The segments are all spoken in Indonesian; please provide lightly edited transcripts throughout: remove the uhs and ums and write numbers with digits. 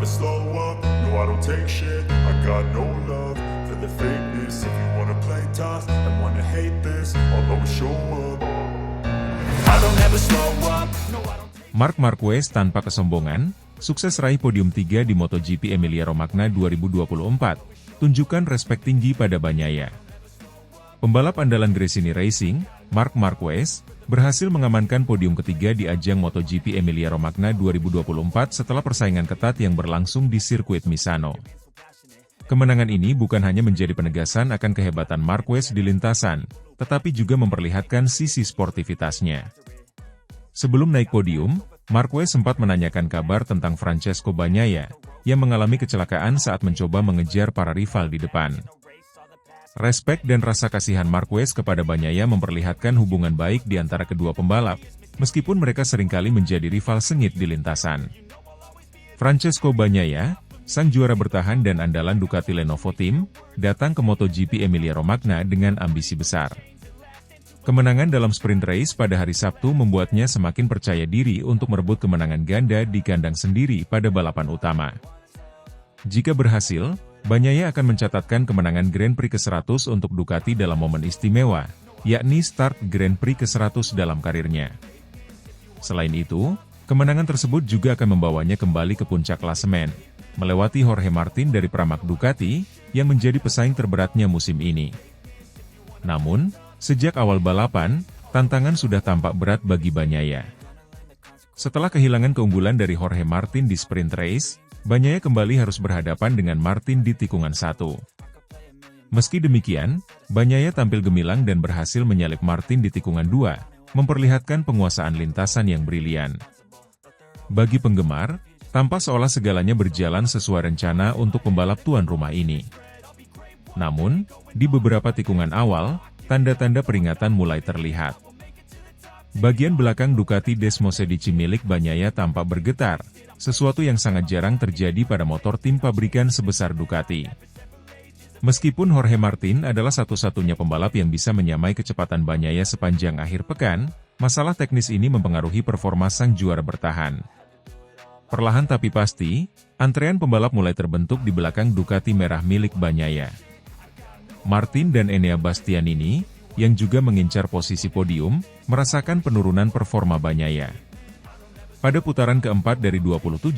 slow up, no I don't take shit. I got no love for the fakeness. If you wanna play tough and wanna hate this, I'll always show up. I don't ever slow up, no I don't. Marc Marquez tanpa kesombongan, sukses raih podium 3 di MotoGP Emilia-Romagna 2024, tunjukkan respek tinggi pada Bagnaia. Pembalap andalan Gresini Racing, Marc Marquez, berhasil mengamankan podium ketiga di ajang MotoGP Emilia-Romagna 2024 setelah persaingan ketat yang berlangsung di sirkuit Misano. Kemenangan ini bukan hanya menjadi penegasan akan kehebatan Marquez di lintasan, tetapi juga memperlihatkan sisi sportivitasnya. Sebelum naik podium, Marquez sempat menanyakan kabar tentang Francesco Bagnaia, yang mengalami kecelakaan saat mencoba mengejar para rival di depan. Respek dan rasa kasihan Marquez kepada Bagnaia memperlihatkan hubungan baik di antara kedua pembalap, meskipun mereka seringkali menjadi rival sengit di lintasan. Francesco Bagnaia, sang juara bertahan dan andalan Ducati Lenovo Team, datang ke MotoGP Emilia-Romagna dengan ambisi besar. Kemenangan dalam sprint race pada hari Sabtu membuatnya semakin percaya diri untuk merebut kemenangan ganda di kandang sendiri pada balapan utama. Jika berhasil, Bagnaia akan mencatatkan kemenangan Grand Prix ke-100 untuk Ducati dalam momen istimewa, yakni start Grand Prix ke-100 dalam karirnya. Selain itu, kemenangan tersebut juga akan membawanya kembali ke puncak klasemen, melewati Jorge Martin dari Pramac Ducati, yang menjadi pesaing terberatnya musim ini. Namun, sejak awal balapan, tantangan sudah tampak berat bagi Bagnaia. Setelah kehilangan keunggulan dari Jorge Martin di sprint race, Bagnaia kembali harus berhadapan dengan Martin di tikungan 1. Meski demikian, Bagnaia tampil gemilang dan berhasil menyalip Martin di tikungan 2, memperlihatkan penguasaan lintasan yang brilian. Bagi penggemar, tampak seolah segalanya berjalan sesuai rencana untuk pembalap tuan rumah ini. Namun, di beberapa tikungan awal, tanda-tanda peringatan mulai terlihat. Bagian belakang Ducati Desmosedici milik Bagnaia tampak bergetar, sesuatu yang sangat jarang terjadi pada motor tim pabrikan sebesar Ducati. Meskipun Jorge Martin adalah satu-satunya pembalap yang bisa menyamai kecepatan Bagnaia sepanjang akhir pekan, masalah teknis ini mempengaruhi performa sang juara bertahan. Perlahan tapi pasti, antrean pembalap mulai terbentuk di belakang Ducati merah milik Bagnaia. Martin dan Enea Bastianini, yang juga mengincar posisi podium, merasakan penurunan performa Bagnaia. Pada putaran keempat dari 27,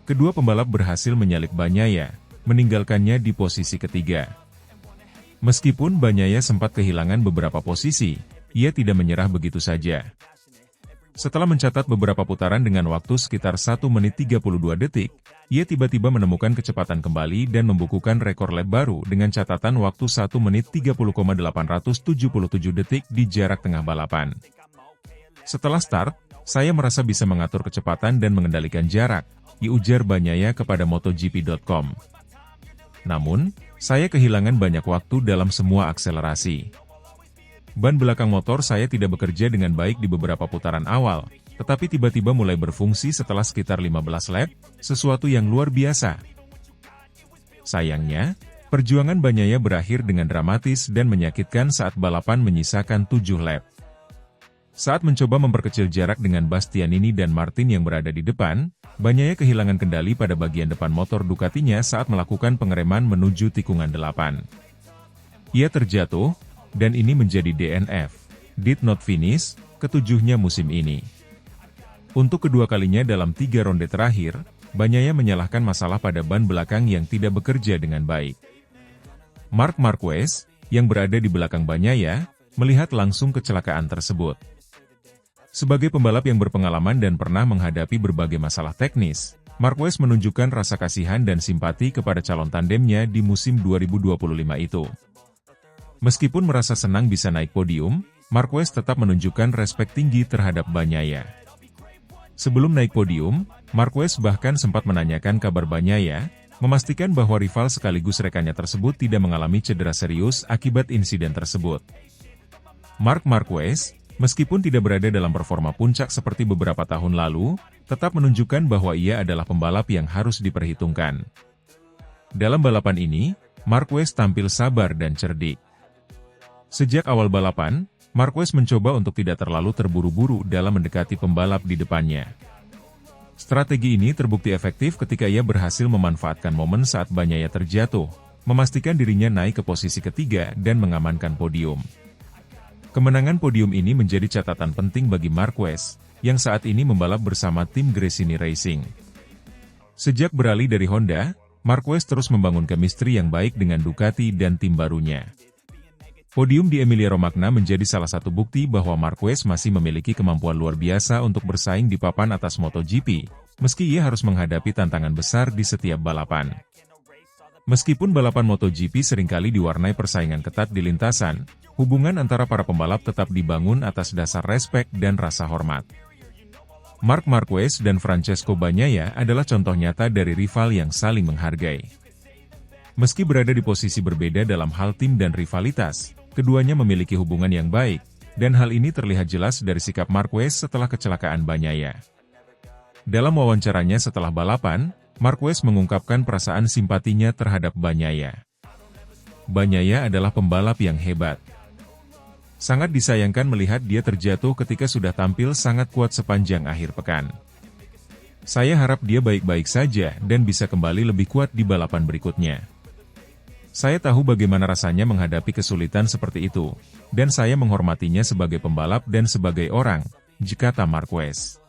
kedua pembalap berhasil menyalip Bagnaia, meninggalkannya di posisi ketiga. Meskipun Bagnaia sempat kehilangan beberapa posisi, ia tidak menyerah begitu saja. Setelah mencatat beberapa putaran dengan waktu sekitar 1 menit 32 detik, ia tiba-tiba menemukan kecepatan kembali dan membukukan rekor lap baru dengan catatan waktu 1 menit 30,877 detik di jarak tengah balapan. Setelah start, saya merasa bisa mengatur kecepatan dan mengendalikan jarak, ujar Bagnaia kepada MotoGP.com. Namun, saya kehilangan banyak waktu dalam semua akselerasi. Ban belakang motor saya tidak bekerja dengan baik di beberapa putaran awal, tetapi tiba-tiba mulai berfungsi setelah sekitar 15 lap, sesuatu yang luar biasa. Sayangnya, perjuangan Bagnaia berakhir dengan dramatis dan menyakitkan saat balapan menyisakan 7 lap. Saat mencoba memperkecil jarak dengan Bastianini dan Martin yang berada di depan, Bagnaia kehilangan kendali pada bagian depan motor Ducatinya saat melakukan pengereman menuju tikungan 8. Ia terjatuh, dan ini menjadi DNF, did not finish, ketujuhnya musim ini. Untuk kedua kalinya dalam 3 ronde terakhir, Bagnaia menyalahkan masalah pada ban belakang yang tidak bekerja dengan baik. Marc Marquez, yang berada di belakang Bagnaia, melihat langsung kecelakaan tersebut. Sebagai pembalap yang berpengalaman dan pernah menghadapi berbagai masalah teknis, Marquez menunjukkan rasa kasihan dan simpati kepada calon tandemnya di musim 2025 itu. Meskipun merasa senang bisa naik podium, Marquez tetap menunjukkan respek tinggi terhadap Bagnaia. Sebelum naik podium, Marquez bahkan sempat menanyakan kabar Bagnaia, memastikan bahwa rival sekaligus rekannya tersebut tidak mengalami cedera serius akibat insiden tersebut. Marc Marquez, meskipun tidak berada dalam performa puncak seperti beberapa tahun lalu, tetap menunjukkan bahwa ia adalah pembalap yang harus diperhitungkan. Dalam balapan ini, Marquez tampil sabar dan cerdik. Sejak awal balapan, Marquez mencoba untuk tidak terlalu terburu-buru dalam mendekati pembalap di depannya. Strategi ini terbukti efektif ketika ia berhasil memanfaatkan momen saat Bagnaia terjatuh, memastikan dirinya naik ke posisi ketiga dan mengamankan podium. Kemenangan podium ini menjadi catatan penting bagi Marquez, yang saat ini membalap bersama tim Gresini Racing. Sejak beralih dari Honda, Marquez terus membangun chemistry yang baik dengan Ducati dan tim barunya. Podium di Emilia-Romagna menjadi salah satu bukti bahwa Marquez masih memiliki kemampuan luar biasa untuk bersaing di papan atas MotoGP, meski ia harus menghadapi tantangan besar di setiap balapan. Meskipun balapan MotoGP seringkali diwarnai persaingan ketat di lintasan, hubungan antara para pembalap tetap dibangun atas dasar respek dan rasa hormat. Marc Marquez dan Francesco Bagnaia adalah contoh nyata dari rival yang saling menghargai. Meski berada di posisi berbeda dalam hal tim dan rivalitas, keduanya memiliki hubungan yang baik, dan hal ini terlihat jelas dari sikap Marquez setelah kecelakaan Bagnaia. Dalam wawancaranya setelah balapan, Marquez mengungkapkan perasaan simpatinya terhadap Bagnaia. Bagnaia adalah pembalap yang hebat. Sangat disayangkan melihat dia terjatuh ketika sudah tampil sangat kuat sepanjang akhir pekan. Saya harap dia baik-baik saja dan bisa kembali lebih kuat di balapan berikutnya. Saya tahu bagaimana rasanya menghadapi kesulitan seperti itu, dan saya menghormatinya sebagai pembalap dan sebagai orang, kata Marquez.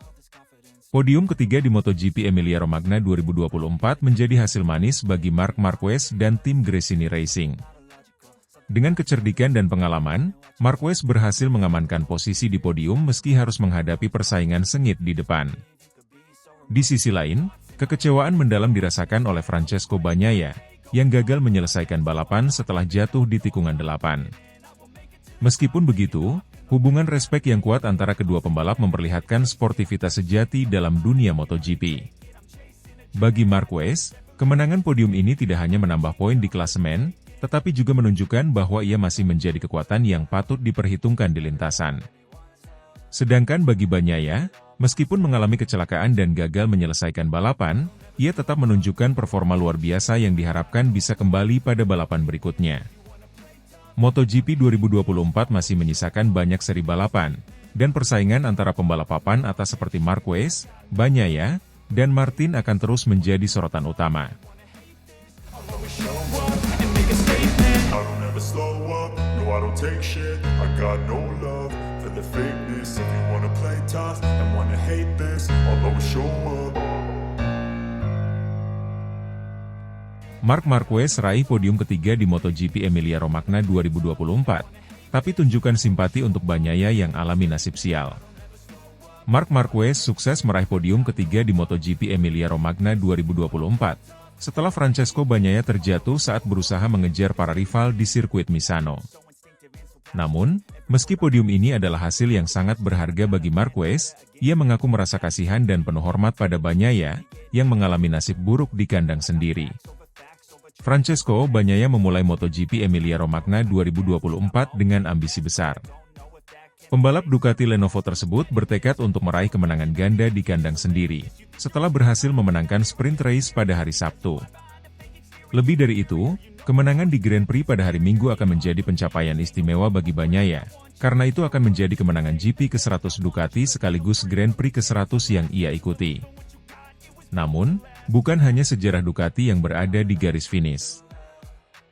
Podium ketiga di MotoGP Emilia-Romagna 2024 menjadi hasil manis bagi Marc Marquez dan tim Gresini Racing. Dengan kecerdikan dan pengalaman, Marquez berhasil mengamankan posisi di podium meski harus menghadapi persaingan sengit di depan. Di sisi lain, kekecewaan mendalam dirasakan oleh Francesco Bagnaia, yang gagal menyelesaikan balapan setelah jatuh di tikungan 8. Meskipun begitu, hubungan respek yang kuat antara kedua pembalap memperlihatkan sportivitas sejati dalam dunia MotoGP. Bagi Marquez, kemenangan podium ini tidak hanya menambah poin di klasemen, tetapi juga menunjukkan bahwa ia masih menjadi kekuatan yang patut diperhitungkan di lintasan. Sedangkan bagi Bagnaia, meskipun mengalami kecelakaan dan gagal menyelesaikan balapan, ia tetap menunjukkan performa luar biasa yang diharapkan bisa kembali pada balapan berikutnya. MotoGP 2024 masih menyisakan banyak seri balapan, dan persaingan antara pembalap papan atas seperti Marquez, Bagnaia, dan Martin akan terus menjadi sorotan utama. I don't ever slow up, no I don't take shit. I got no love for the fakeness. If you wanna play tough and wanna hate this, I'll always show up. Marc Marquez raih podium ketiga di MotoGP Emilia-Romagna 2024, tapi tunjukkan simpati untuk Bagnaia yang alami nasib sial. Marc Marquez sukses meraih podium ketiga di MotoGP Emilia-Romagna 2024, setelah Francesco Bagnaia terjatuh saat berusaha mengejar para rival di sirkuit Misano. Namun, meski podium ini adalah hasil yang sangat berharga bagi Marquez, ia mengaku merasa kasihan dan penuh hormat pada Bagnaia, yang mengalami nasib buruk di kandang sendiri. Francesco Bagnaia memulai MotoGP Emilia-Romagna 2024 dengan ambisi besar. Pembalap Ducati Lenovo tersebut bertekad untuk meraih kemenangan ganda di kandang sendiri, setelah berhasil memenangkan sprint race pada hari Sabtu. Lebih dari itu, kemenangan di Grand Prix pada hari Minggu akan menjadi pencapaian istimewa bagi Bagnaia, karena itu akan menjadi kemenangan GP ke-100 Ducati sekaligus Grand Prix ke-100 yang ia ikuti. Namun, bukan hanya sejarah Ducati yang berada di garis finish.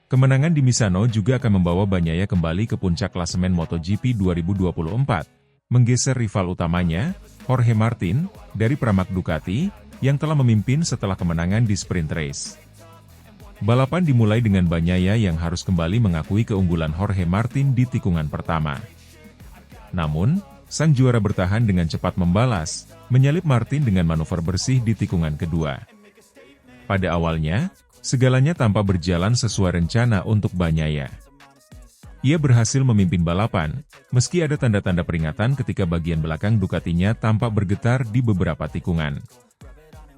Kemenangan di Misano juga akan membawa Bagnaia kembali ke puncak klasemen MotoGP 2024, menggeser rival utamanya, Jorge Martin, dari Pramac Ducati, yang telah memimpin setelah kemenangan di sprint race. Balapan dimulai dengan Bagnaia yang harus kembali mengakui keunggulan Jorge Martin di tikungan pertama. Namun, sang juara bertahan dengan cepat membalas, menyalip Martin dengan manuver bersih di tikungan kedua. Pada awalnya, segalanya tampak berjalan sesuai rencana untuk Bagnaia. Ia berhasil memimpin balapan, meski ada tanda-tanda peringatan ketika bagian belakang Ducatinya tampak bergetar di beberapa tikungan.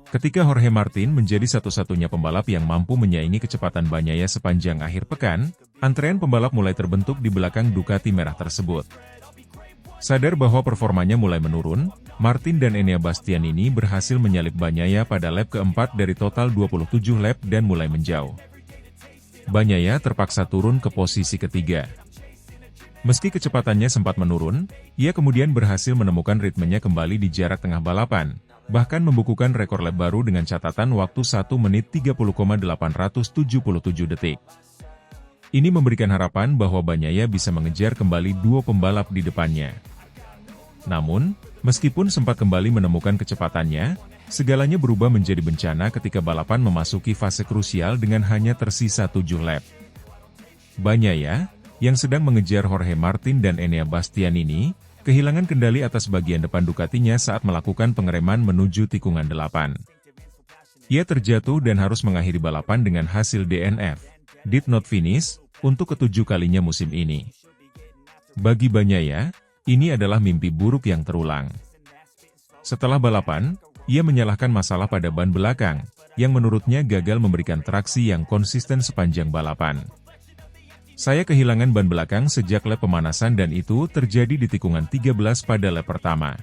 Ketika Jorge Martin menjadi satu-satunya pembalap yang mampu menyaingi kecepatan Bagnaia sepanjang akhir pekan, antrean pembalap mulai terbentuk di belakang Ducati merah tersebut. Sadar bahwa performanya mulai menurun, Martin dan Enea Bastianini berhasil menyalip Bagnaia pada lap keempat dari total 27 lap dan mulai menjauh. Bagnaia terpaksa turun ke posisi ketiga. Meski kecepatannya sempat menurun, ia kemudian berhasil menemukan ritmenya kembali di jarak tengah balapan, bahkan membukukan rekor lap baru dengan catatan waktu 1 menit 30,877 detik. Ini memberikan harapan bahwa Bagnaia bisa mengejar kembali dua pembalap di depannya. Namun, meskipun sempat kembali menemukan kecepatannya, segalanya berubah menjadi bencana ketika balapan memasuki fase krusial dengan hanya tersisa 7 lap. Bagnaia, yang sedang mengejar Jorge Martin dan Enea Bastianini, kehilangan kendali atas bagian depan Ducatinya saat melakukan pengereman menuju tikungan 8. Ia terjatuh dan harus mengakhiri balapan dengan hasil DNF, did not finish, untuk ketujuh kalinya musim ini. Bagi Bagnaia, ini adalah mimpi buruk yang terulang. Setelah balapan, ia menyalahkan masalah pada ban belakang, yang menurutnya gagal memberikan traksi yang konsisten sepanjang balapan. Saya kehilangan ban belakang sejak lap pemanasan dan itu terjadi di tikungan 13 pada lap pertama.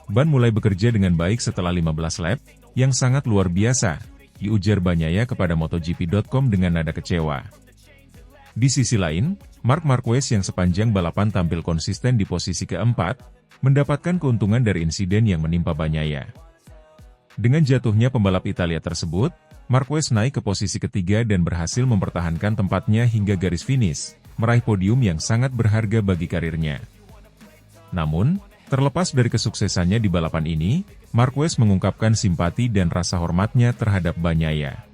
Ban mulai bekerja dengan baik setelah 15 lap, yang sangat luar biasa, diujar Bagnaia kepada MotoGP.com dengan nada kecewa. Di sisi lain, Marc Marquez yang sepanjang balapan tampil konsisten di posisi keempat, mendapatkan keuntungan dari insiden yang menimpa Bagnaia. Dengan jatuhnya pembalap Italia tersebut, Marquez naik ke posisi ketiga dan berhasil mempertahankan tempatnya hingga garis finish, meraih podium yang sangat berharga bagi karirnya. Namun, terlepas dari kesuksesannya di balapan ini, Marquez mengungkapkan simpati dan rasa hormatnya terhadap Bagnaia.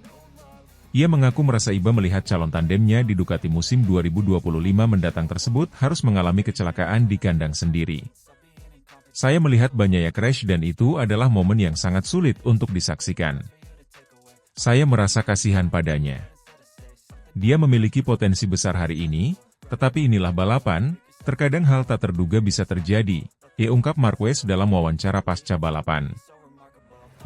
Ia mengaku merasa iba melihat calon tandemnya di Ducati musim 2025 mendatang tersebut harus mengalami kecelakaan di kandang sendiri. Saya melihat Bagnaia crash dan itu adalah momen yang sangat sulit untuk disaksikan. Saya merasa kasihan padanya. Dia memiliki potensi besar hari ini, tetapi inilah balapan, terkadang hal tak terduga bisa terjadi, ungkap Marquez dalam wawancara pasca balapan.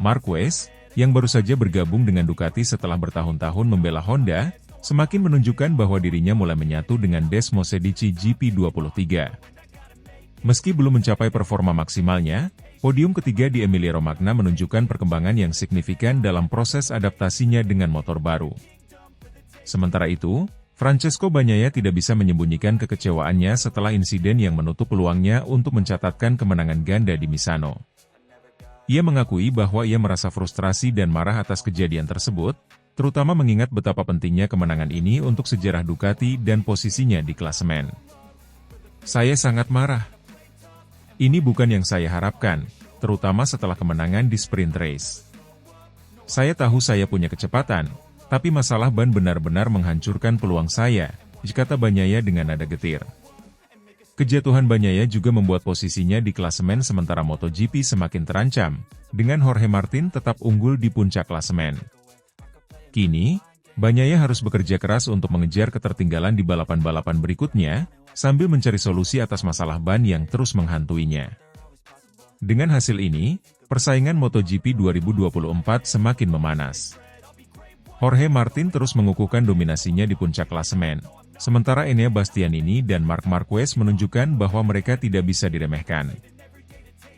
Marquez, yang baru saja bergabung dengan Ducati setelah bertahun-tahun membela Honda, semakin menunjukkan bahwa dirinya mulai menyatu dengan Desmosedici GP23. Meski belum mencapai performa maksimalnya, podium ketiga di Emilia-Romagna menunjukkan perkembangan yang signifikan dalam proses adaptasinya dengan motor baru. Sementara itu, Francesco Bagnaia tidak bisa menyembunyikan kekecewaannya setelah insiden yang menutup peluangnya untuk mencatatkan kemenangan ganda di Misano. Ia mengakui bahwa ia merasa frustrasi dan marah atas kejadian tersebut, terutama mengingat betapa pentingnya kemenangan ini untuk sejarah Ducati dan posisinya di klasemen. Saya sangat marah. Ini bukan yang saya harapkan, terutama setelah kemenangan di sprint race. Saya tahu saya punya kecepatan, tapi masalah ban benar-benar menghancurkan peluang saya, kata Bagnaia dengan nada getir. Kejatuhan Bagnaia juga membuat posisinya di klasemen sementara MotoGP semakin terancam, dengan Jorge Martin tetap unggul di puncak klasemen. Kini, Bagnaia harus bekerja keras untuk mengejar ketertinggalan di balapan-balapan berikutnya, sambil mencari solusi atas masalah ban yang terus menghantuinya. Dengan hasil ini, persaingan MotoGP 2024 semakin memanas. Jorge Martin terus mengukuhkan dominasinya di puncak klasemen, sementara Enea Bastianini dan Marc Marquez menunjukkan bahwa mereka tidak bisa diremehkan.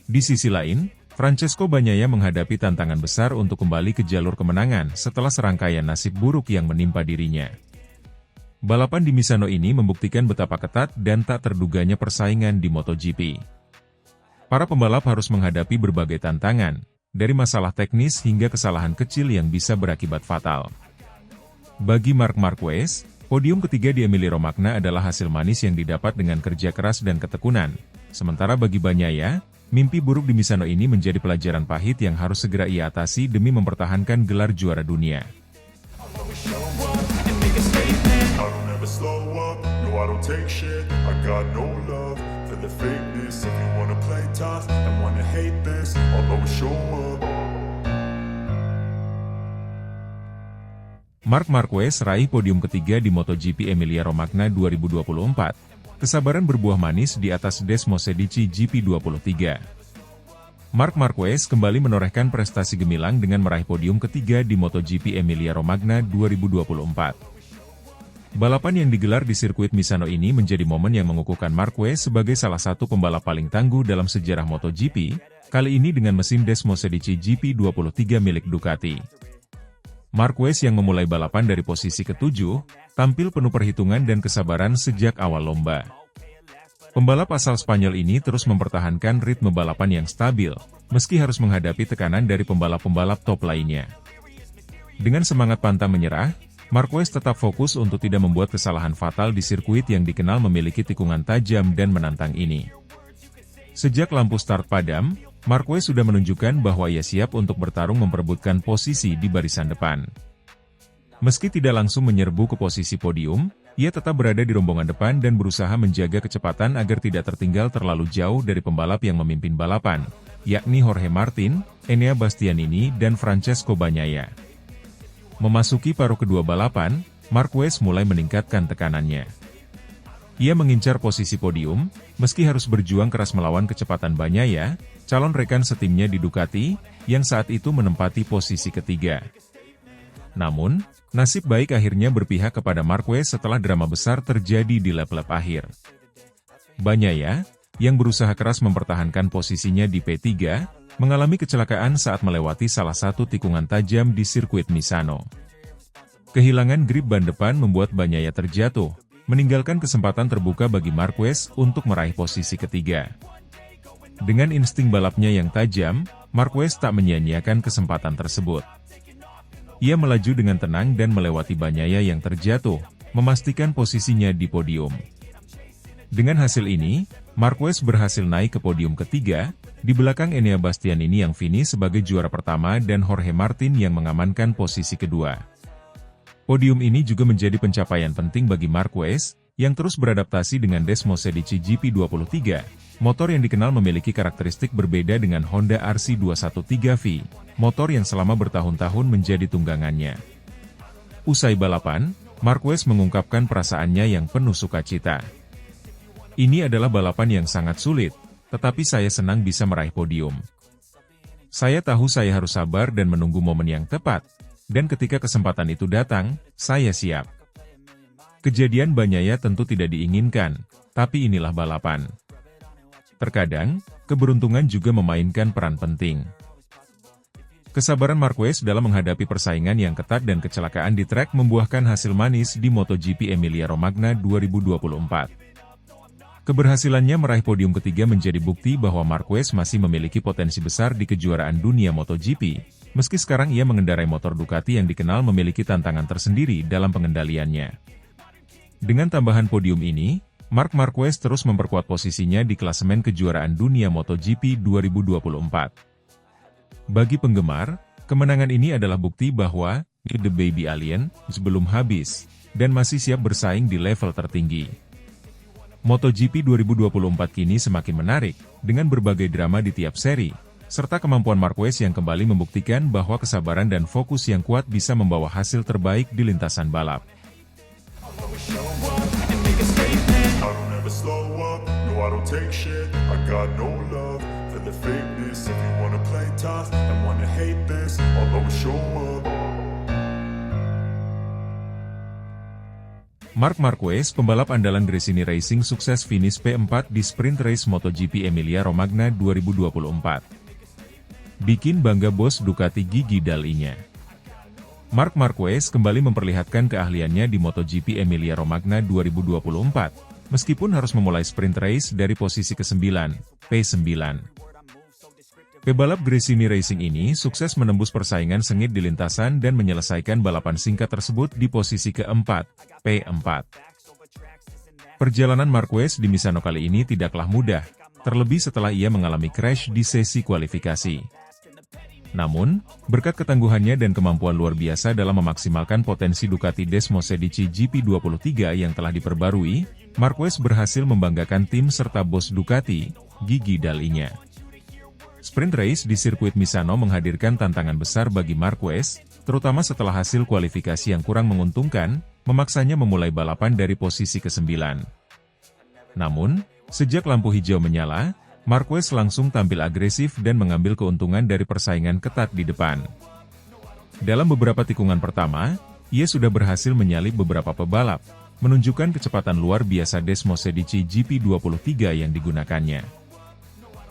Di sisi lain, Francesco Bagnaia menghadapi tantangan besar untuk kembali ke jalur kemenangan setelah serangkaian nasib buruk yang menimpa dirinya. Balapan di Misano ini membuktikan betapa ketat dan tak terduganya persaingan di MotoGP. Para pembalap harus menghadapi berbagai tantangan, dari masalah teknis hingga kesalahan kecil yang bisa berakibat fatal. Bagi Marc Marquez, podium ketiga di Emilia-Romagna adalah hasil manis yang didapat dengan kerja keras dan ketekunan. Sementara bagi Bagnaia, mimpi buruk di Misano ini menjadi pelajaran pahit yang harus segera ia atasi demi mempertahankan gelar juara dunia. Slow up, no I don't take shit, I got no love for the fakeness. If you wanna play tough and wanna hate this, I'll always show up. Marc Marquez raih podium ketiga di MotoGP Emilia-Romagna 2024, kesabaran berbuah manis di atas Desmosedici GP23. Marc Marquez kembali menorehkan prestasi gemilang dengan meraih podium ketiga di MotoGP Emilia-Romagna 2024. Balapan yang digelar di sirkuit Misano ini menjadi momen yang mengukuhkan Marquez sebagai salah satu pembalap paling tangguh dalam sejarah MotoGP, kali ini dengan mesin Desmosedici GP23 milik Ducati. Marquez yang memulai balapan dari posisi ke-7, tampil penuh perhitungan dan kesabaran sejak awal lomba. Pembalap asal Spanyol ini terus mempertahankan ritme balapan yang stabil, meski harus menghadapi tekanan dari pembalap-pembalap top lainnya. Dengan semangat pantang menyerah, Marquez tetap fokus untuk tidak membuat kesalahan fatal di sirkuit yang dikenal memiliki tikungan tajam dan menantang ini. Sejak lampu start padam, Marquez sudah menunjukkan bahwa ia siap untuk bertarung memperebutkan posisi di barisan depan. Meski tidak langsung menyerbu ke posisi podium, ia tetap berada di rombongan depan dan berusaha menjaga kecepatan agar tidak tertinggal terlalu jauh dari pembalap yang memimpin balapan, yakni Jorge Martin, Enea Bastianini dan Francesco Bagnaia. Memasuki paruh kedua balapan, Marquez mulai meningkatkan tekanannya. Ia mengincar posisi podium, meski harus berjuang keras melawan kecepatan Bagnaia, calon rekan setimnya di Ducati, yang saat itu menempati posisi ketiga. Namun, nasib baik akhirnya berpihak kepada Marquez setelah drama besar terjadi di lap-lap akhir. Bagnaia, yang berusaha keras mempertahankan posisinya di P3, mengalami kecelakaan saat melewati salah satu tikungan tajam di sirkuit Misano. Kehilangan grip ban depan membuat Bagnaia terjatuh, meninggalkan kesempatan terbuka bagi Marquez untuk meraih posisi ketiga. Dengan insting balapnya yang tajam, Marquez tak menyia-nyiakan kesempatan tersebut. Ia melaju dengan tenang dan melewati Bagnaia yang terjatuh, memastikan posisinya di podium. Dengan hasil ini, Marquez berhasil naik ke podium ketiga, di belakang Enea Bastianini yang finish sebagai juara pertama dan Jorge Martin yang mengamankan posisi kedua. Podium ini juga menjadi pencapaian penting bagi Marquez, yang terus beradaptasi dengan Desmosedici GP23, motor yang dikenal memiliki karakteristik berbeda dengan Honda RC213V, motor yang selama bertahun-tahun menjadi tunggangannya. Usai balapan, Marquez mengungkapkan perasaannya yang penuh sukacita. Ini adalah balapan yang sangat sulit, tetapi saya senang bisa meraih podium. Saya tahu saya harus sabar dan menunggu momen yang tepat, dan ketika kesempatan itu datang, saya siap. Kejadian Bagnaia tentu tidak diinginkan, tapi inilah balapan. Terkadang, keberuntungan juga memainkan peran penting. Kesabaran Marquez dalam menghadapi persaingan yang ketat dan kecelakaan di trek membuahkan hasil manis di MotoGP Emilia-Romagna 2024. Keberhasilannya meraih podium ketiga menjadi bukti bahwa Marquez masih memiliki potensi besar di kejuaraan dunia MotoGP, meski sekarang ia mengendarai motor Ducati yang dikenal memiliki tantangan tersendiri dalam pengendaliannya. Dengan tambahan podium ini, Marc Marquez terus memperkuat posisinya di klasemen kejuaraan dunia MotoGP 2024. Bagi penggemar, kemenangan ini adalah bukti bahwa The Baby Alien belum habis, dan masih siap bersaing di level tertinggi. MotoGP 2024 kini semakin menarik, dengan berbagai drama di tiap seri, serta kemampuan Marquez yang kembali membuktikan bahwa kesabaran dan fokus yang kuat bisa membawa hasil terbaik di lintasan balap. Marc Marquez, pembalap andalan Gresini Racing sukses finish P4 di sprint race MotoGP Emilia-Romagna 2024. Bikin bangga bos Ducati Gigi Dall'Igna. Marc Marquez kembali memperlihatkan keahliannya di MotoGP Emilia-Romagna 2024, meskipun harus memulai sprint race dari posisi ke-9, P9. Pebalap Gresini Racing ini sukses menembus persaingan sengit di lintasan dan menyelesaikan balapan singkat tersebut di posisi ke-4, P4. Perjalanan Marquez di Misano kali ini tidaklah mudah, terlebih setelah ia mengalami crash di sesi kualifikasi. Namun, berkat ketangguhannya dan kemampuan luar biasa dalam memaksimalkan potensi Ducati Desmosedici GP23 yang telah diperbarui, Marquez berhasil membanggakan tim serta bos Ducati, Gigi Dall'Igna. Sprint race di sirkuit Misano menghadirkan tantangan besar bagi Marquez, terutama setelah hasil kualifikasi yang kurang menguntungkan, memaksanya memulai balapan dari posisi ke-9. Namun, sejak lampu hijau menyala, Marquez langsung tampil agresif dan mengambil keuntungan dari persaingan ketat di depan. Dalam beberapa tikungan pertama, ia sudah berhasil menyalip beberapa pebalap, menunjukkan kecepatan luar biasa Desmosedici GP23 yang digunakannya.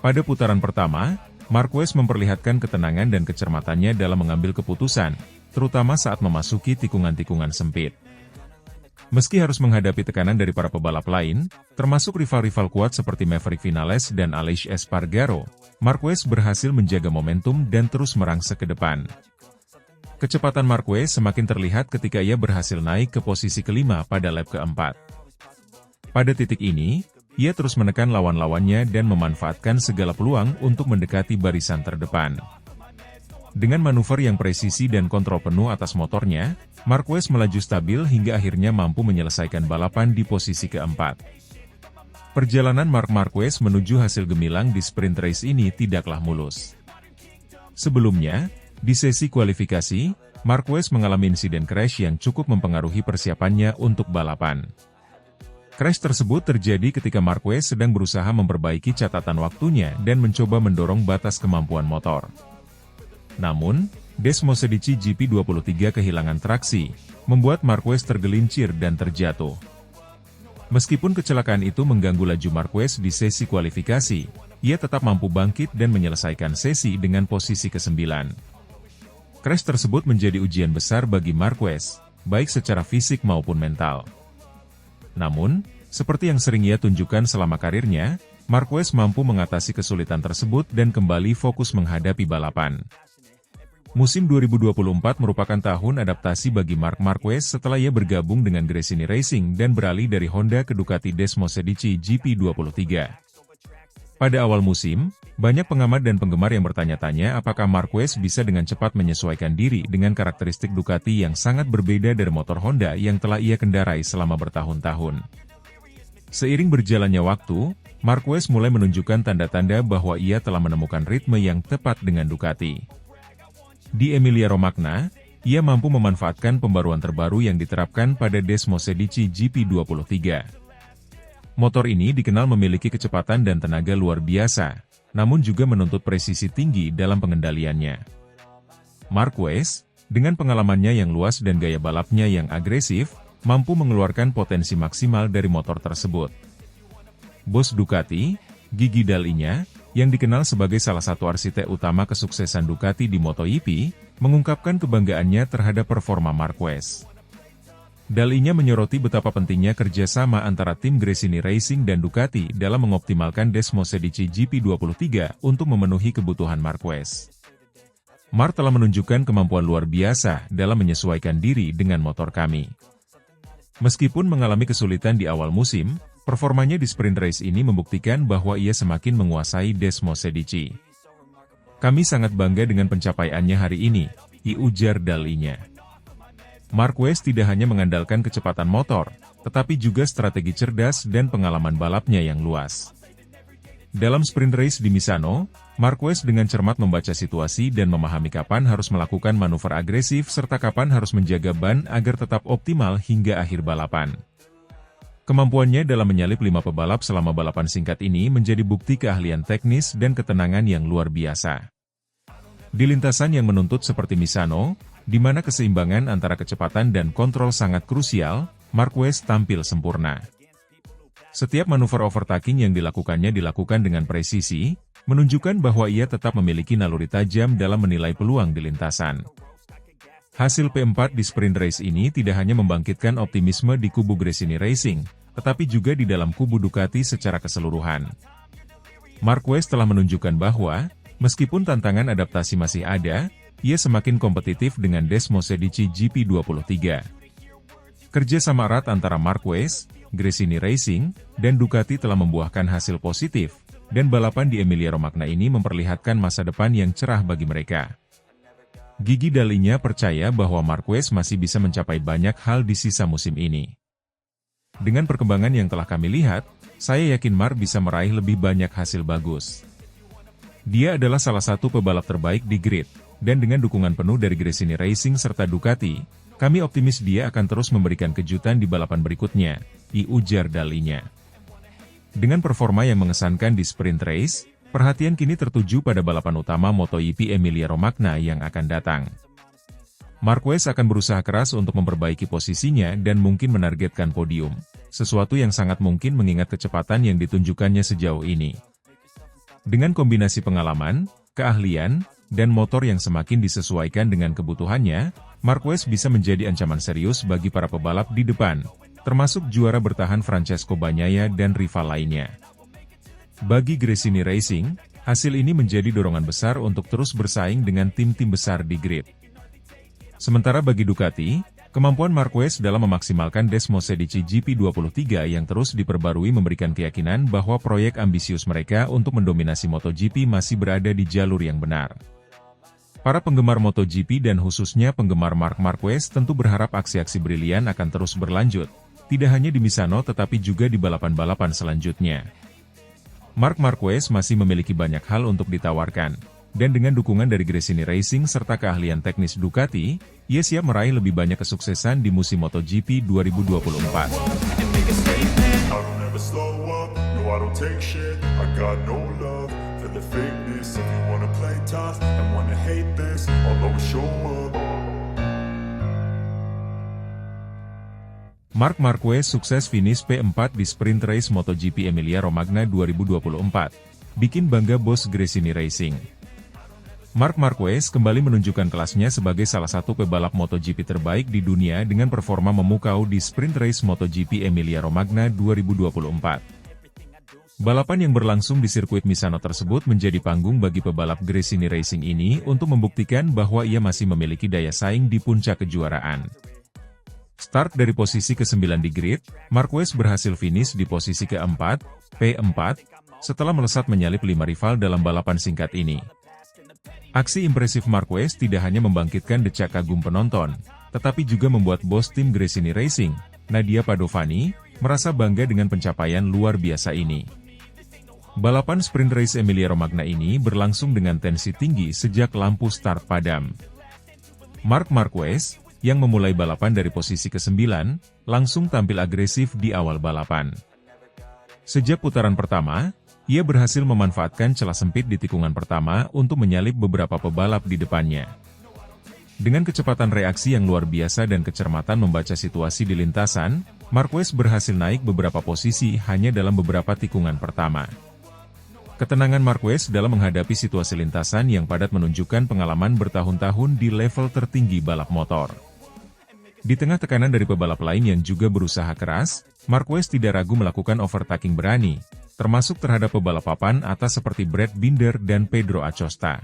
Pada putaran pertama, Marquez memperlihatkan ketenangan dan kecermatannya dalam mengambil keputusan, terutama saat memasuki tikungan-tikungan sempit. Meski harus menghadapi tekanan dari para pebalap lain, termasuk rival-rival kuat seperti Maverick Vinales dan Aleix Espargaro, Marquez berhasil menjaga momentum dan terus merangsek ke depan. Kecepatan Marquez semakin terlihat ketika ia berhasil naik ke posisi kelima pada lap keempat. Pada titik ini, ia terus menekan lawan-lawannya dan memanfaatkan segala peluang untuk mendekati barisan terdepan. Dengan manuver yang presisi dan kontrol penuh atas motornya, Marquez melaju stabil hingga akhirnya mampu menyelesaikan balapan di posisi keempat. Perjalanan Marc Marquez menuju hasil gemilang di sprint race ini tidaklah mulus. Sebelumnya, di sesi kualifikasi, Marquez mengalami insiden crash yang cukup mempengaruhi persiapannya untuk balapan. Crash tersebut terjadi ketika Marquez sedang berusaha memperbaiki catatan waktunya dan mencoba mendorong batas kemampuan motor. Namun, Desmosedici GP23 kehilangan traksi, membuat Marquez tergelincir dan terjatuh. Meskipun kecelakaan itu mengganggu laju Marquez di sesi kualifikasi, ia tetap mampu bangkit dan menyelesaikan sesi dengan posisi ke-9. Crash tersebut menjadi ujian besar bagi Marquez, baik secara fisik maupun mental. Namun, seperti yang sering ia tunjukkan selama karirnya, Marquez mampu mengatasi kesulitan tersebut dan kembali fokus menghadapi balapan. Musim 2024 merupakan tahun adaptasi bagi Marc Marquez setelah ia bergabung dengan Gresini Racing dan beralih dari Honda ke Ducati Desmosedici GP23. Pada awal musim, banyak pengamat dan penggemar yang bertanya-tanya apakah Marquez bisa dengan cepat menyesuaikan diri dengan karakteristik Ducati yang sangat berbeda dari motor Honda yang telah ia kendarai selama bertahun-tahun. Seiring berjalannya waktu, Marquez mulai menunjukkan tanda-tanda bahwa ia telah menemukan ritme yang tepat dengan Ducati. Di Emilia-Romagna, ia mampu memanfaatkan pembaruan terbaru yang diterapkan pada Desmosedici GP23. Motor ini dikenal memiliki kecepatan dan tenaga luar biasa, namun juga menuntut presisi tinggi dalam pengendaliannya. Marquez, dengan pengalamannya yang luas dan gaya balapnya yang agresif, mampu mengeluarkan potensi maksimal dari motor tersebut. Bos Ducati, Gigi Dall'Igna, yang dikenal sebagai salah satu arsitek utama kesuksesan Ducati di MotoGP, mengungkapkan kebanggaannya terhadap performa Marquez. Dall'Igna menyoroti betapa pentingnya kerjasama antara tim Gresini Racing dan Ducati dalam mengoptimalkan Desmosedici GP23 untuk memenuhi kebutuhan Marquez. Marc telah menunjukkan kemampuan luar biasa dalam menyesuaikan diri dengan motor kami. Meskipun mengalami kesulitan di awal musim, performanya di sprint race ini membuktikan bahwa ia semakin menguasai Desmosedici. Kami sangat bangga dengan pencapaiannya hari ini, ujar Dall'Igna. Marquez tidak hanya mengandalkan kecepatan motor, tetapi juga strategi cerdas dan pengalaman balapnya yang luas. Dalam sprint race di Misano, Marquez dengan cermat membaca situasi dan memahami kapan harus melakukan manuver agresif serta kapan harus menjaga ban agar tetap optimal hingga akhir balapan. Kemampuannya dalam menyalip 5 pebalap selama balapan singkat ini menjadi bukti keahlian teknis dan ketenangan yang luar biasa. Di lintasan yang menuntut seperti Misano, di mana keseimbangan antara kecepatan dan kontrol sangat krusial, Marquez tampil sempurna. Setiap manuver overtaking yang dilakukan dengan presisi, menunjukkan bahwa ia tetap memiliki naluri tajam dalam menilai peluang di lintasan. Hasil P4 di sprint race ini tidak hanya membangkitkan optimisme di kubu Gresini Racing, tetapi juga di dalam kubu Ducati secara keseluruhan. Marquez telah menunjukkan bahwa, meskipun tantangan adaptasi masih ada, ia semakin kompetitif dengan Desmosedici GP23. Kerja sama erat antara Marquez, Gresini Racing, dan Ducati telah membuahkan hasil positif, dan balapan di Emilia-Romagna ini memperlihatkan masa depan yang cerah bagi mereka. Gigi Dall'Igna percaya bahwa Marquez masih bisa mencapai banyak hal di sisa musim ini. Dengan perkembangan yang telah kami lihat, saya yakin Marc bisa meraih lebih banyak hasil bagus. Dia adalah salah satu pebalap terbaik di grid, dan dengan dukungan penuh dari Gresini Racing serta Ducati, kami optimis dia akan terus memberikan kejutan di balapan berikutnya, ujar Dall'Igna. Dengan performa yang mengesankan di sprint race, perhatian kini tertuju pada balapan utama MotoGP Emilia-Romagna yang akan datang. Marquez akan berusaha keras untuk memperbaiki posisinya dan mungkin menargetkan podium, sesuatu yang sangat mungkin mengingat kecepatan yang ditunjukkannya sejauh ini. Dengan kombinasi pengalaman, keahlian, dan motor yang semakin disesuaikan dengan kebutuhannya, Marquez bisa menjadi ancaman serius bagi para pebalap di depan, termasuk juara bertahan Francesco Bagnaia dan rival lainnya. Bagi Gresini Racing, hasil ini menjadi dorongan besar untuk terus bersaing dengan tim-tim besar di grid. Sementara bagi Ducati, kemampuan Marquez dalam memaksimalkan Desmosedici GP23 yang terus diperbarui memberikan keyakinan bahwa proyek ambisius mereka untuk mendominasi MotoGP masih berada di jalur yang benar. Para penggemar MotoGP dan khususnya penggemar Marc Marquez tentu berharap aksi-aksi brilian akan terus berlanjut, tidak hanya di Misano tetapi juga di balapan-balapan selanjutnya. Marc Marquez masih memiliki banyak hal untuk ditawarkan. Dan dengan dukungan dari Gresini Racing serta keahlian teknis Ducati, ia siap meraih lebih banyak kesuksesan di musim MotoGP 2024. Marc Marquez sukses finish P4 di sprint race MotoGP Emilia-Romagna 2024, bikin bangga bos Gresini Racing. Marc Marquez kembali menunjukkan kelasnya sebagai salah satu pebalap MotoGP terbaik di dunia dengan performa memukau di sprint race MotoGP Emilia-Romagna 2024. Balapan yang berlangsung di sirkuit Misano tersebut menjadi panggung bagi pebalap Gresini Racing ini untuk membuktikan bahwa ia masih memiliki daya saing di puncak kejuaraan. Start dari posisi ke-9 di grid, Marquez berhasil finish di posisi ke-4, P4, setelah melesat menyalip 5 rival dalam balapan singkat ini. Aksi impresif Marquez tidak hanya membangkitkan decak kagum penonton, tetapi juga membuat bos tim Gresini Racing, Nadia Padovani, merasa bangga dengan pencapaian luar biasa ini. Balapan sprint race Emilia-Romagna ini berlangsung dengan tensi tinggi sejak lampu start padam. Marc Marquez, yang memulai balapan dari posisi ke-9, langsung tampil agresif di awal balapan. Sejak putaran pertama, ia berhasil memanfaatkan celah sempit di tikungan pertama untuk menyalip beberapa pebalap di depannya. Dengan kecepatan reaksi yang luar biasa dan kecermatan membaca situasi di lintasan, Marquez berhasil naik beberapa posisi hanya dalam beberapa tikungan pertama. Ketenangan Marquez dalam menghadapi situasi lintasan yang padat menunjukkan pengalaman bertahun-tahun di level tertinggi balap motor. Di tengah tekanan dari pebalap lain yang juga berusaha keras, Marquez tidak ragu melakukan overtaking berani, termasuk terhadap pebalap papan atas seperti Brad Binder dan Pedro Acosta.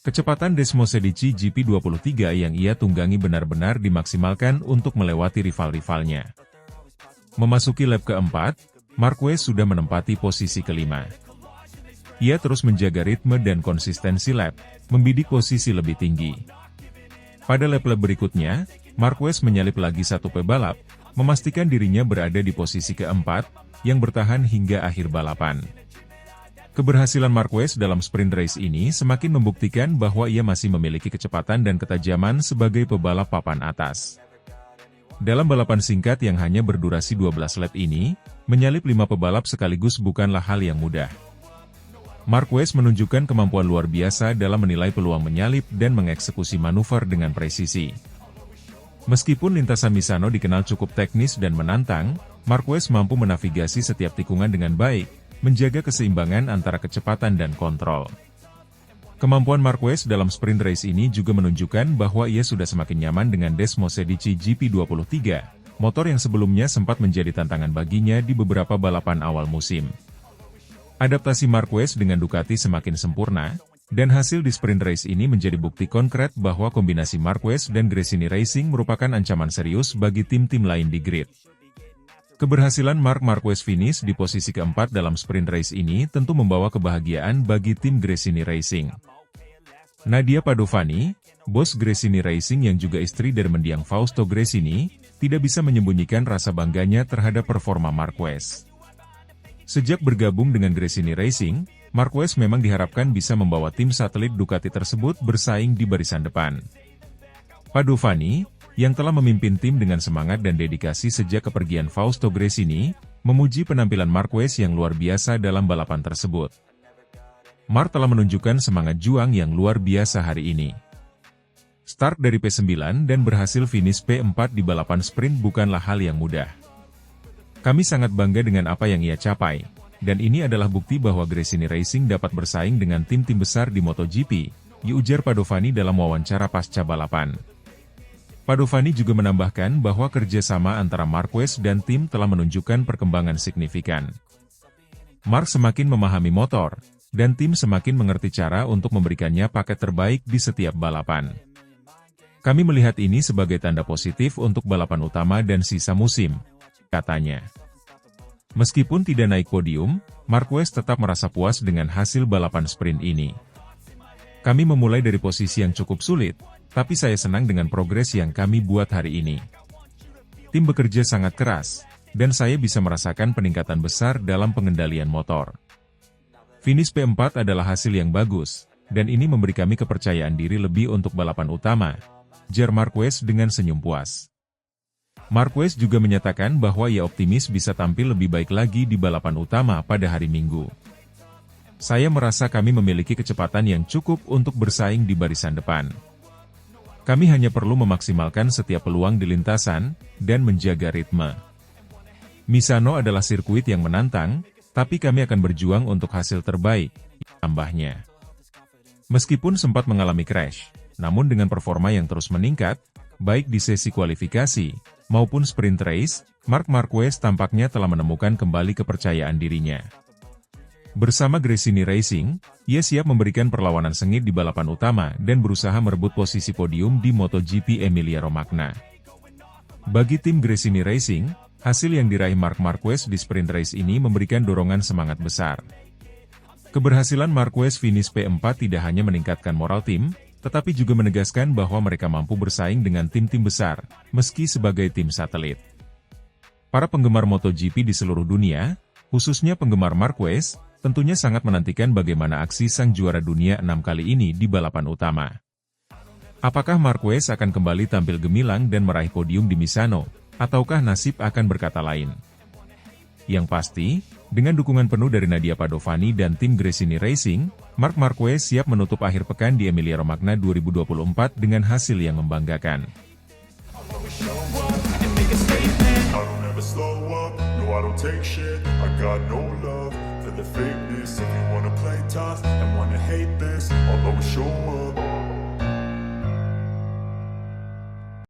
Kecepatan Desmosedici GP23 yang ia tunggangi benar-benar dimaksimalkan untuk melewati rival-rivalnya. Memasuki lap keempat, Marquez sudah menempati posisi kelima. Ia terus menjaga ritme dan konsistensi lap, membidik posisi lebih tinggi. Pada lap-lap berikutnya, Marquez menyalip lagi satu pebalap, memastikan dirinya berada di posisi keempat, yang bertahan hingga akhir balapan. Keberhasilan Marquez dalam sprint race ini semakin membuktikan bahwa ia masih memiliki kecepatan dan ketajaman sebagai pebalap papan atas. Dalam balapan singkat yang hanya berdurasi 12 lap ini, menyalip 5 pebalap sekaligus bukanlah hal yang mudah. Marquez menunjukkan kemampuan luar biasa dalam menilai peluang menyalip dan mengeksekusi manuver dengan presisi. Meskipun lintasan Misano dikenal cukup teknis dan menantang, Marquez mampu menavigasi setiap tikungan dengan baik, menjaga keseimbangan antara kecepatan dan kontrol. Kemampuan Marquez dalam sprint race ini juga menunjukkan bahwa ia sudah semakin nyaman dengan Desmosedici GP23, motor yang sebelumnya sempat menjadi tantangan baginya di beberapa balapan awal musim. Adaptasi Marquez dengan Ducati semakin sempurna, dan hasil di sprint race ini menjadi bukti konkret bahwa kombinasi Marquez dan Gresini Racing merupakan ancaman serius bagi tim-tim lain di grid. Keberhasilan Marc Marquez finish di posisi keempat dalam sprint race ini tentu membawa kebahagiaan bagi tim Gresini Racing. Nadia Padovani, bos Gresini Racing yang juga istri dari mendiang Fausto Gresini, tidak bisa menyembunyikan rasa bangganya terhadap performa Marquez. Sejak bergabung dengan Gresini Racing, Marquez memang diharapkan bisa membawa tim satelit Ducati tersebut bersaing di barisan depan. Padovani, yang telah memimpin tim dengan semangat dan dedikasi sejak kepergian Fausto Gresini, memuji penampilan Marquez yang luar biasa dalam balapan tersebut. Marc telah menunjukkan semangat juang yang luar biasa hari ini. Start dari P9 dan berhasil finish P4 di balapan sprint bukanlah hal yang mudah. Kami sangat bangga dengan apa yang ia capai. Dan ini adalah bukti bahwa Gresini Racing dapat bersaing dengan tim-tim besar di MotoGP, diujar Padovani dalam wawancara pasca balapan. Padovani juga menambahkan bahwa kerjasama antara Marquez dan tim telah menunjukkan perkembangan signifikan. Mark semakin memahami motor, dan tim semakin mengerti cara untuk memberikannya paket terbaik di setiap balapan. Kami melihat ini sebagai tanda positif untuk balapan utama dan sisa musim, katanya. Meskipun tidak naik podium, Marquez tetap merasa puas dengan hasil balapan sprint ini. Kami memulai dari posisi yang cukup sulit, tapi saya senang dengan progres yang kami buat hari ini. Tim bekerja sangat keras, dan saya bisa merasakan peningkatan besar dalam pengendalian motor. Finish P4 adalah hasil yang bagus, dan ini memberi kami kepercayaan diri lebih untuk balapan utama, jar Marquez dengan senyum puas. Marquez juga menyatakan bahwa ia optimis bisa tampil lebih baik lagi di balapan utama pada hari Minggu. Saya merasa kami memiliki kecepatan yang cukup untuk bersaing di barisan depan. Kami hanya perlu memaksimalkan setiap peluang di lintasan, dan menjaga ritme. Misano adalah sirkuit yang menantang, tapi kami akan berjuang untuk hasil terbaik, tambahnya. Meskipun sempat mengalami crash, namun dengan performa yang terus meningkat, baik di sesi kualifikasi, maupun sprint race, Marc Marquez tampaknya telah menemukan kembali kepercayaan dirinya. Bersama Gresini Racing, ia siap memberikan perlawanan sengit di balapan utama dan berusaha merebut posisi podium di MotoGP Emilia-Romagna. Bagi tim Gresini Racing, hasil yang diraih Marc Marquez di sprint race ini memberikan dorongan semangat besar. Keberhasilan Marquez finish P4 tidak hanya meningkatkan moral tim, tetapi juga menegaskan bahwa mereka mampu bersaing dengan tim-tim besar, meski sebagai tim satelit. Para penggemar MotoGP di seluruh dunia, khususnya penggemar Marquez, tentunya sangat menantikan bagaimana aksi sang juara dunia 6 kali ini di balapan utama. Apakah Marquez akan kembali tampil gemilang dan meraih podium di Misano, ataukah nasib akan berkata lain? Yang pasti, dengan dukungan penuh dari Nadia Padovani dan tim Gresini Racing, Marc Marquez siap menutup akhir pekan di Emilia-Romagna 2024 dengan hasil yang membanggakan. The fakeness, if you wanna play tough and wanna hate this, I'll always show